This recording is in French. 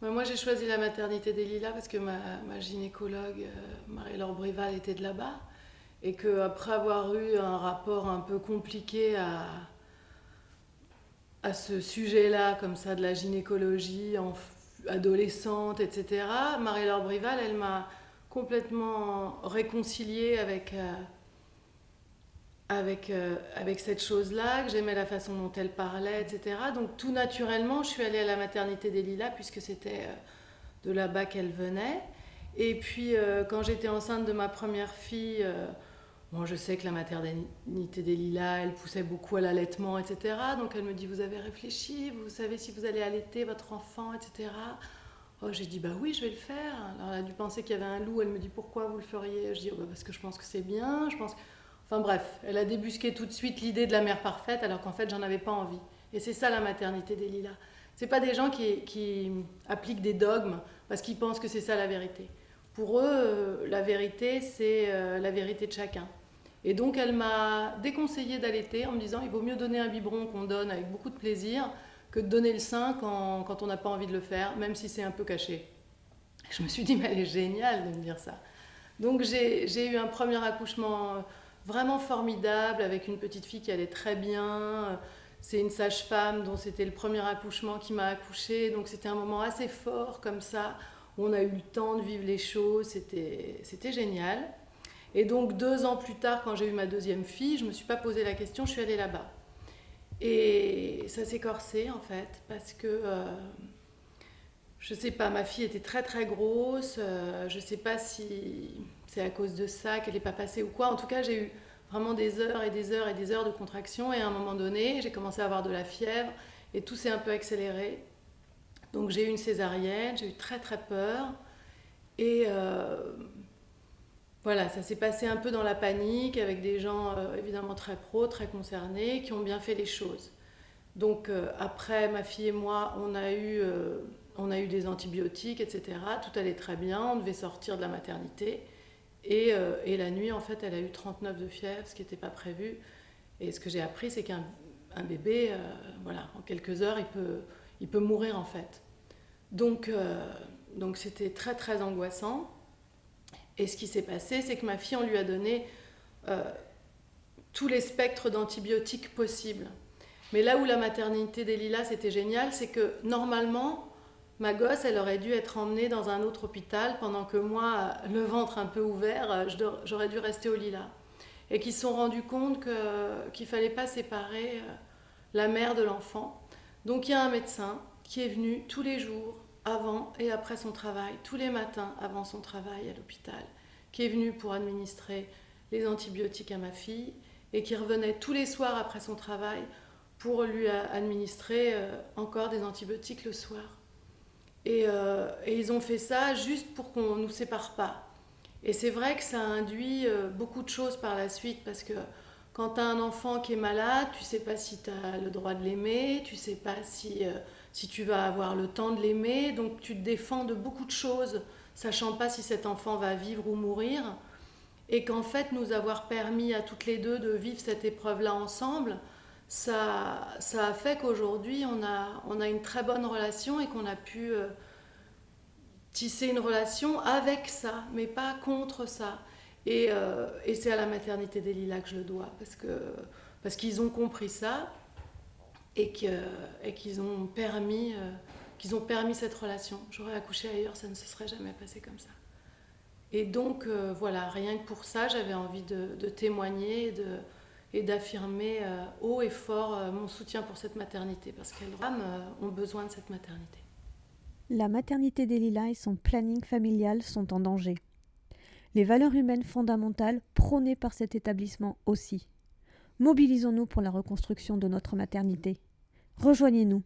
Moi, j'ai choisi la maternité des Lilas parce que ma gynécologue, Marie-Laure Brival, était de là-bas. Et qu'après avoir eu un rapport un peu compliqué à ce sujet-là, comme ça, de la gynécologie adolescente, etc., Marie-Laure Brival, elle m'a complètement réconciliée avec cette chose-là, que j'aimais la façon dont elle parlait, etc. Donc tout naturellement, je suis allée à la maternité des Lilas, puisque c'était de là-bas qu'elle venait. Et puis quand j'étais enceinte de ma première fille, bon, je sais que la maternité des Lilas, elle poussait beaucoup à l'allaitement, etc. Donc elle me dit, vous avez réfléchi, vous savez si vous allez allaiter votre enfant, etc. Oh, j'ai dit, bah oui, je vais le faire. Alors elle a dû penser qu'il y avait un loup, elle me dit, pourquoi vous le feriez? Je dis, oh, bah, parce que je pense que c'est bien, je pense... Enfin bref, elle a débusqué tout de suite l'idée de la mère parfaite, alors qu'en fait, j'en avais pas envie. Et c'est ça la maternité des Lilas. C'est pas des gens qui appliquent des dogmes parce qu'ils pensent que c'est ça la vérité. Pour eux, la vérité, c'est la vérité de chacun. Et donc, elle m'a déconseillé d'allaiter en me disant il vaut mieux donner un biberon qu'on donne avec beaucoup de plaisir que de donner le sein quand on n'a pas envie de le faire, même si c'est un peu caché. Je me suis dit, mais elle est géniale de me dire ça. Donc, j'ai eu un premier accouchement vraiment formidable avec une petite fille qui allait très bien. C'est une sage-femme dont c'était le premier accouchement qui m'a accouchée. Donc, c'était un moment assez fort comme ça, où on a eu le temps de vivre les choses. C'était génial. Et donc 2 ans plus tard, quand j'ai eu ma deuxième fille, je ne me suis pas posé la question, je suis allée là-bas. Et ça s'est corsé en fait, parce que je ne sais pas, ma fille était très très grosse, je ne sais pas si c'est à cause de ça qu'elle n'est pas passée ou quoi. En tout cas, j'ai eu vraiment des heures et des heures et des heures de contraction et à un moment donné, j'ai commencé à avoir de la fièvre et tout s'est un peu accéléré. Donc j'ai eu une césarienne, j'ai eu très très peur et voilà, ça s'est passé un peu dans la panique avec des gens évidemment très pros, très concernés, qui ont bien fait les choses. Donc après, ma fille et moi, on a eu des antibiotiques, etc. Tout allait très bien, on devait sortir de la maternité. Et la nuit, en fait, elle a eu 39 de fièvre, ce qui n'était pas prévu. Et ce que j'ai appris, c'est qu'un bébé, voilà, en quelques heures, il peut mourir, en fait. Donc, donc c'était très, très angoissant. Et ce qui s'est passé, c'est que ma fille, on lui a donné euh, tous les spectres d'antibiotiques possibles. Mais là où la maternité des Lilas, c'était génial, c'est que normalement, ma gosse, elle aurait dû être emmenée dans un autre hôpital pendant que moi, le ventre un peu ouvert, j'aurais dû rester au Lilas. Et qu'ils se sont rendus compte qu'il ne fallait pas séparer la mère de l'enfant. Donc il y a un médecin qui est venu tous les jours, avant et après son travail, tous les matins avant son travail à l'hôpital, qui est venu pour administrer les antibiotiques à ma fille et qui revenait tous les soirs après son travail pour lui administrer encore des antibiotiques le soir. Et ils ont fait ça juste pour qu'on ne nous sépare pas. Et c'est vrai que ça induit beaucoup de choses par la suite parce que quand tu as un enfant qui est malade, tu ne sais pas si tu as le droit de l'aimer, tu ne sais pas si tu vas avoir le temps de l'aimer, donc tu te défends de beaucoup de choses, sachant pas si cet enfant va vivre ou mourir. Et qu'en fait, nous avoir permis à toutes les deux de vivre cette épreuve-là ensemble, ça a fait qu'aujourd'hui, on a une très bonne relation et qu'on a pu tisser une relation avec ça, mais pas contre ça. Et c'est à la maternité des Lilas que je le dois, parce qu'ils ont compris ça et qu'ils ont permis cette relation. J'aurais accouché ailleurs, ça ne se serait jamais passé comme ça. Et donc, voilà, rien que pour ça, j'avais envie de témoigner et d'affirmer haut et fort mon soutien pour cette maternité, parce qu'elles ont besoin de cette maternité. La maternité des Lilas et son planning familial sont en danger. Les valeurs humaines fondamentales prônées par cet établissement aussi. Mobilisons-nous pour la reconstruction de notre maternité. Rejoignez-nous.